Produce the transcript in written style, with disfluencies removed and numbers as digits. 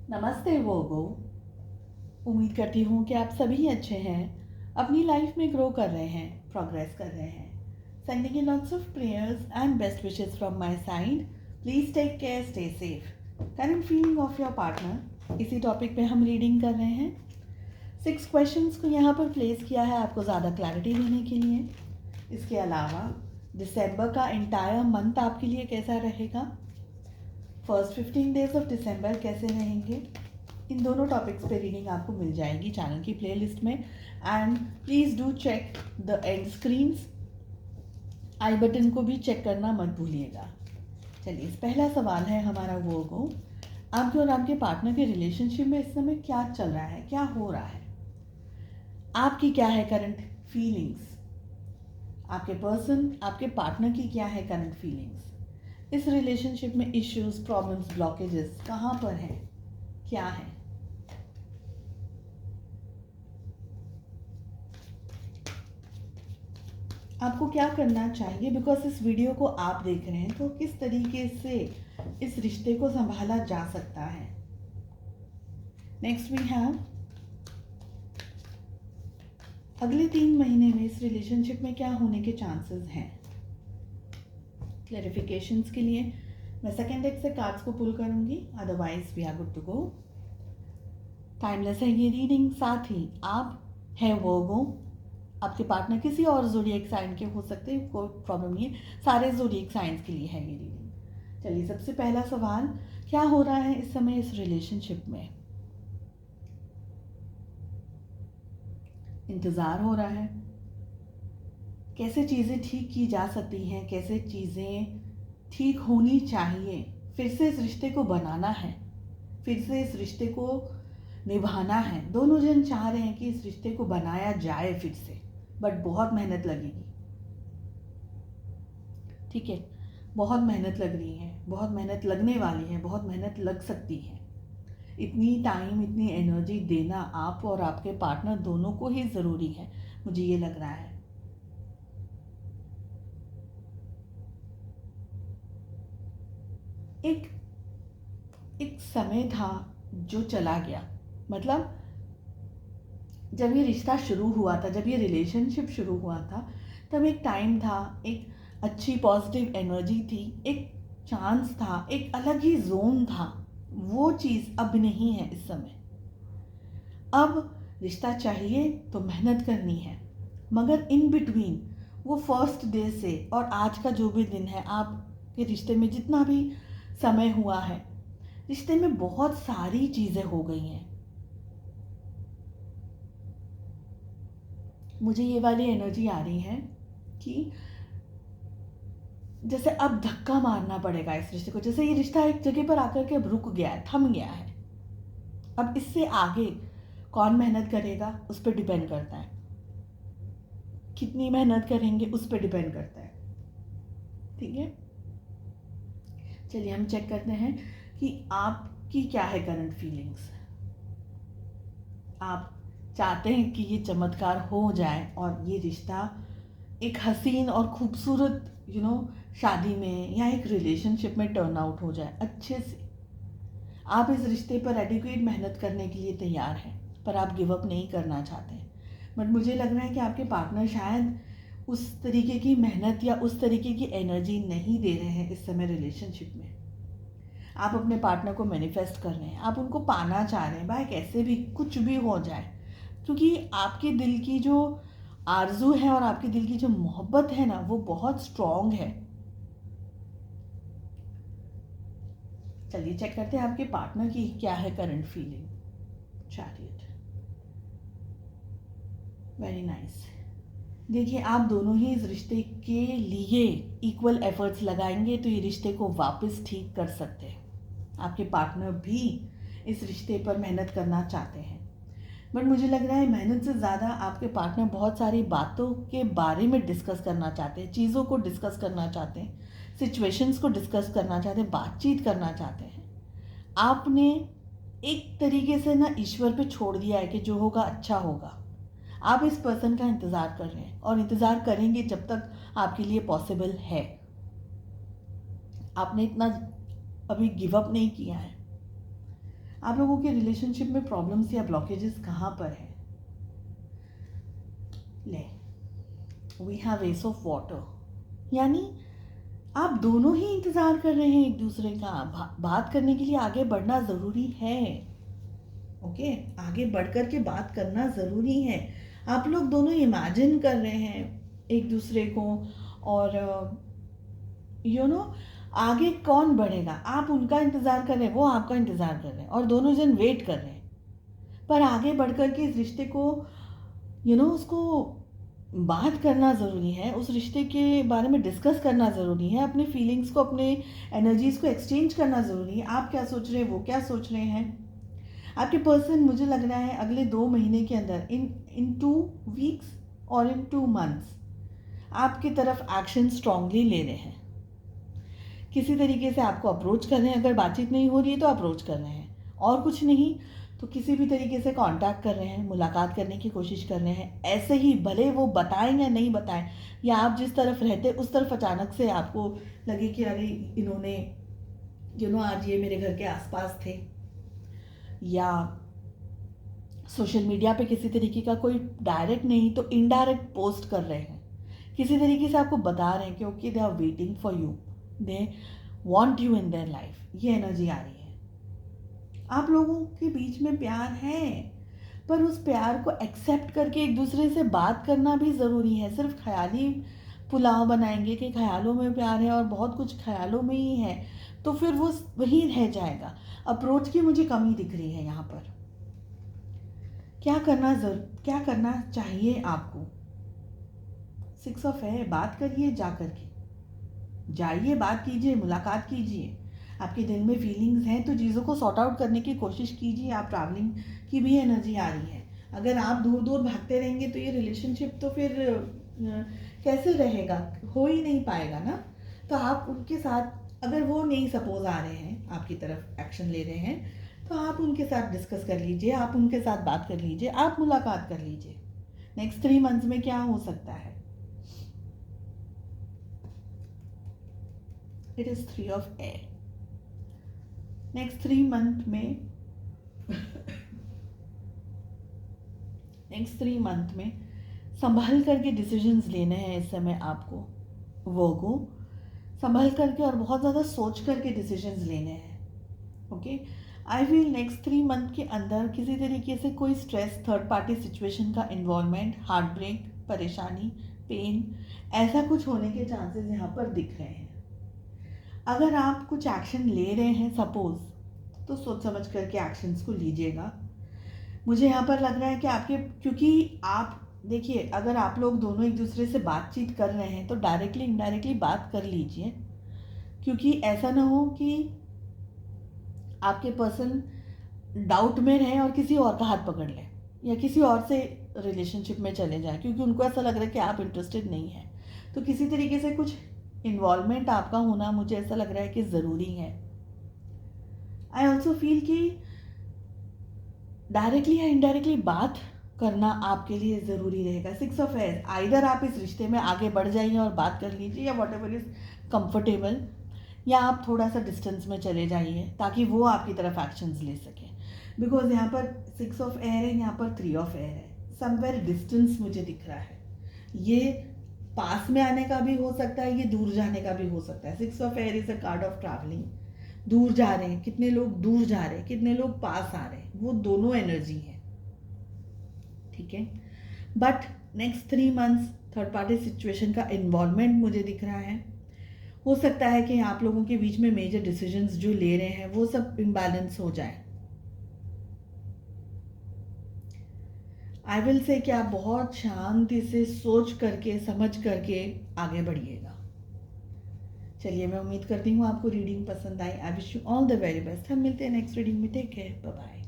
नमस्ते वोगो। उम्मीद करती हूँ कि आप सभी अच्छे हैं, अपनी लाइफ में ग्रो कर रहे हैं, प्रोग्रेस कर रहे हैं। Sending in lots of prayers and best wishes from my side. Please take care, stay safe. Current feeling of your partner, इसी टॉपिक पे हम रीडिंग कर रहे हैं। 6 क्वेश्चंस को यहाँ पर प्लेस किया है आपको ज़्यादा क्लैरिटी देने के लिए। इसके अलावा दिसंबर का एंटायर मंथ आपके लिए कैसा रहेगा, फर्स्ट 15 डेज ऑफ दिसंबर कैसे रहेंगे, इन दोनों टॉपिक्स पे रीडिंग आपको मिल जाएगी चैनल की प्लेलिस्ट में। And please do check the end screens, I button को भी चेक करना मत भूलिएगा। चलिए, पहला सवाल है हमारा वो को, आपके और आपके पार्टनर के रिलेशनशिप में इस समय क्या चल रहा है, क्या हो रहा है, आपकी क्या है करंट फीलिंग्स, आपके पर्सन आपके पार्टनर की क्या है करंट फीलिंग्स, इस रिलेशनशिप में इश्यूज, प्रॉब्लम्स, ब्लॉकेजेस कहाँ पर हैं, क्या है। आपको क्या करना चाहिए, बिकॉज इस वीडियो को आप देख रहे हैं तो किस तरीके से इस रिश्ते को संभाला जा सकता है। नेक्स्ट वी हैव अगले 3 महीने में इस रिलेशनशिप में क्या होने के चांसेस हैं। क्लैरिफिकेशंस के लिए मैं सेकेंड डेक से कार्ड्स को पुल करूंगी, otherwise we are good to go. Timeless है ये रीडिंग, साथ ही आप है वो आपके पार्टनर किसी और ज़ोडिएक साइन के हो सकते हैं, कोई प्रॉब्लम नहीं है, सारे ज़ोडिएक साइंस के लिए है ये रीडिंग। चलिए, सबसे पहला सवाल, क्या हो रहा है इस समय इस रिलेशनशिप में। इंतज़ार हो रहा है, कैसे चीज़ें ठीक की जा सकती हैं, कैसे चीज़ें ठीक होनी चाहिए, फिर से इस रिश्ते को बनाना है, फिर से इस रिश्ते को निभाना है। दोनों जन चाह रहे हैं कि इस रिश्ते को बनाया जाए फिर से, बट बहुत मेहनत लगेगी। ठीक है, बहुत मेहनत लग रही है, बहुत मेहनत लगने वाली है, बहुत मेहनत लग सकती है। इतनी टाइम, इतनी एनर्जी देना आप और आपके पार्टनर दोनों को ही ज़रूरी है, मुझे ये लग रहा है। एक एक समय था जो चला गया, मतलब जब ये रिश्ता शुरू हुआ था, जब ये रिलेशनशिप शुरू हुआ था, तब एक टाइम था, एक अच्छी पॉजिटिव एनर्जी थी, एक चांस था, एक अलग ही जोन था। वो चीज़ अब नहीं है इस समय। अब रिश्ता चाहिए तो मेहनत करनी है, मगर इन बिटवीन वो फर्स्ट डे से और आज का जो भी दिन है, आपके रिश्ते में जितना भी समय हुआ है, रिश्ते में बहुत सारी चीज़ें हो गई हैं। मुझे ये वाली एनर्जी आ रही है कि जैसे अब धक्का मारना पड़ेगा इस रिश्ते को, जैसे ये रिश्ता एक जगह पर आकर के अब रुक गया है, थम गया है। अब इससे आगे कौन मेहनत करेगा उस पर डिपेंड करता है, कितनी मेहनत करेंगे उस पर डिपेंड करता है। ठीक है, चलिए हम चेक करते हैं कि आपकी क्या है करंट फीलिंग्स। आप चाहते हैं कि ये चमत्कार हो जाए और ये रिश्ता एक हसीन और खूबसूरत शादी में या एक रिलेशनशिप में टर्न आउट हो जाए अच्छे से। आप इस रिश्ते पर एडिक्वेट मेहनत करने के लिए तैयार हैं, पर आप गिव अप नहीं करना चाहते। बट मुझे लग रहा है कि आपके पार्टनर शायद उस तरीके की मेहनत या उस तरीके की एनर्जी नहीं दे रहे हैं इस समय रिलेशनशिप में। आप अपने पार्टनर को मैनिफेस्ट कर रहे हैं, आप उनको पाना चाह रहे हैं, भाई कैसे भी कुछ भी हो जाए, क्योंकि आपके दिल की जो आरजू है और आपके दिल की जो मोहब्बत है ना, वो बहुत स्ट्रॉन्ग है। चलिए चेक करते हैं आपके पार्टनर की क्या है current feeling. Chariot, very nice. देखिए, आप दोनों ही इस रिश्ते के लिए इक्वल एफर्ट्स लगाएंगे तो ये रिश्ते को वापस ठीक कर सकते हैं। आपके पार्टनर भी इस रिश्ते पर मेहनत करना चाहते हैं, बट मुझे लग रहा है मेहनत से ज़्यादा आपके पार्टनर बहुत सारी बातों के बारे में डिस्कस करना चाहते हैं, चीज़ों को डिस्कस करना चाहते हैं, सिचुएशंस को डिस्कस करना चाहते हैं, बातचीत करना चाहते हैं। आपने एक तरीके से ना ईश्वर पे छोड़ दिया है कि जो होगा अच्छा होगा। आप इस पर्सन का इंतज़ार कर रहे हैं और इंतज़ार करेंगे जब तक आपके लिए पॉसिबल है। आपने इतना अभी गिव अप नहीं किया है, आप लोगों के रिलेशनशिप में प्रॉब्लम्स या ब्लॉकेजेस कहाँ पर है? ले, we have ace of water, यानी आप दोनों ही इंतज़ार कर रहे हैं एक दूसरे का। बात करने के लिए आगे बढ़ना ज़रूरी है। ओके, आगे बढ़ कर के बात करना ज़रूरी है। आप लोग दोनों इमेजिन कर रहे हैं एक दूसरे को, और आगे कौन बढ़ेगा। आप उनका इंतज़ार कर रहे हैं, वो आपका इंतज़ार कर रहे हैं, और दोनों जन वेट कर रहे हैं। पर आगे बढ़ कर के इस रिश्ते को उसको बात करना ज़रूरी है, उस रिश्ते के बारे में डिस्कस करना ज़रूरी है, अपने फीलिंग्स को, अपने एनर्जीज़ को एक्सचेंज करना ज़रूरी है। आप क्या सोच रहे हैं, वो क्या सोच रहे हैं। आपके पर्सन, मुझे लग रहा है अगले 2 महीने के अंदर, इन 2 वीक्स और इन 2 मंथ्स, आपकी तरफ एक्शन स्ट्रांगली ले रहे हैं। किसी तरीके से आपको अप्रोच कर रहे हैं। अगर बातचीत नहीं हो रही है तो अप्रोच कर रहे हैं, और कुछ नहीं तो किसी भी तरीके से कांटेक्ट कर रहे हैं, मुलाकात करने की कोशिश कर रहे हैं। ऐसे ही, भले वो बताएं या नहीं बताएं, या आप जिस तरफ रहते उस तरफ अचानक से आपको लगे कि अरे इन्होंने आज ये मेरे घर के आसपास थे, या सोशल मीडिया पे किसी तरीके का कोई डायरेक्ट नहीं तो इनडायरेक्ट पोस्ट कर रहे हैं, किसी तरीके से आपको बता रहे हैं कि okay, they are waiting for you, they want you in their life. ये एनर्जी आ रही है। आप लोगों के बीच में प्यार है, पर उस प्यार को एक्सेप्ट करके एक दूसरे से बात करना भी ज़रूरी है। सिर्फ ख्याली पुलाव बनाएंगे कि ख्यालों में प्यार है और बहुत कुछ ख्यालों में ही है, तो फिर वो वही रह जाएगा। अप्रोच की मुझे कमी दिख रही है यहाँ पर। क्या करना चाहिए आपको? 6 ऑफ है, बात करिए, जा करके जाइए, बात कीजिए, मुलाकात कीजिए। आपके दिल में फीलिंग्स हैं तो चीज़ों को सॉर्ट आउट करने की कोशिश कीजिए। आप ट्रैवलिंग की भी एनर्जी आ रही है। अगर आप दूर दूर भागते रहेंगे तो ये रिलेशनशिप तो फिर कैसे रहेगा, हो ही नहीं पाएगा ना। तो आप उनके साथ, अगर वो नहीं सपोज आ रहे हैं, आपकी तरफ एक्शन ले रहे हैं, तो आप उनके साथ डिस्कस कर लीजिए, आप उनके साथ बात कर लीजिए, आप मुलाकात कर लीजिए। नेक्स्ट 3 मंथ्स में क्या हो सकता है? It is 3 of air. Next 3 month में संभल करके डिसीजंस लेने हैं इस समय आपको। वो को संभल करके और बहुत ज़्यादा सोच करके डिसीजंस लेने हैं। Okay, I feel next 3 month के अंदर किसी तरीके से कोई स्ट्रेस, थर्ड पार्टी सिचुएशन का इन्वॉल्वमेंट, हार्ट ब्रेक, परेशानी, पेन, ऐसा कुछ होने के चांसेस यहाँ पर दिख रहे हैं। अगर आप कुछ एक्शन ले रहे हैं सपोज, तो सोच समझ करके एक्शंस को लीजिएगा। मुझे यहाँ पर लग रहा है कि क्योंकि आप देखिए, अगर आप लोग दोनों एक दूसरे से बातचीत कर रहे हैं तो डायरेक्टली इनडायरेक्टली बात कर लीजिए, क्योंकि ऐसा ना हो कि आपके पर्सन डाउट में रहे और किसी और का हाथ पकड़ ले, या किसी और से रिलेशनशिप में चले जाए, क्योंकि उनको ऐसा लग रहा है कि आप इंटरेस्टेड नहीं हैं। तो किसी तरीके से कुछ इन्वॉल्वमेंट आपका होना, मुझे ऐसा लग रहा है कि ज़रूरी है। आई ऑल्सो फील कि डायरेक्टली या इनडायरेक्टली बात करना आपके लिए ज़रूरी रहेगा। 6 ऑफ एयर, आइदर आप इस रिश्ते में आगे बढ़ जाइए और बात कर लीजिए, या वॉट एवर इज़ कंफर्टेबल, या आप थोड़ा सा डिस्टेंस में चले जाइए ताकि वो आपकी तरफ एक्शंस ले सकें। बिकॉज यहाँ पर 6 ऑफ एयर है, यहाँ पर 3 ऑफ एयर है। समवेयर डिस्टेंस मुझे दिख रहा है। ये पास में आने का भी हो सकता है, ये दूर जाने का भी हो सकता है। 6 of air is a card of travelling. दूर जा रहे हैं, कितने लोग दूर जा रहे हैं, कितने लोग पास आ रहे हैं, वो दोनों एनर्जी है। ठीक है, but next 3 months third party situation का इन्वॉल्वमेंट मुझे दिख रहा है। हो सकता है कि आप लोगों के बीच में मेजर डिसीजंस जो ले रहे हैं वो सब इम्बैलेंस हो जाए। आई विल से कि आप बहुत शांति से सोच करके, समझ करके आगे बढ़िएगा। चलिए, मैं उम्मीद करती हूँ आपको रीडिंग पसंद आई। I wish you all the very best. हम मिलते हैं नेक्स्ट रीडिंग में। Take care, bye bye.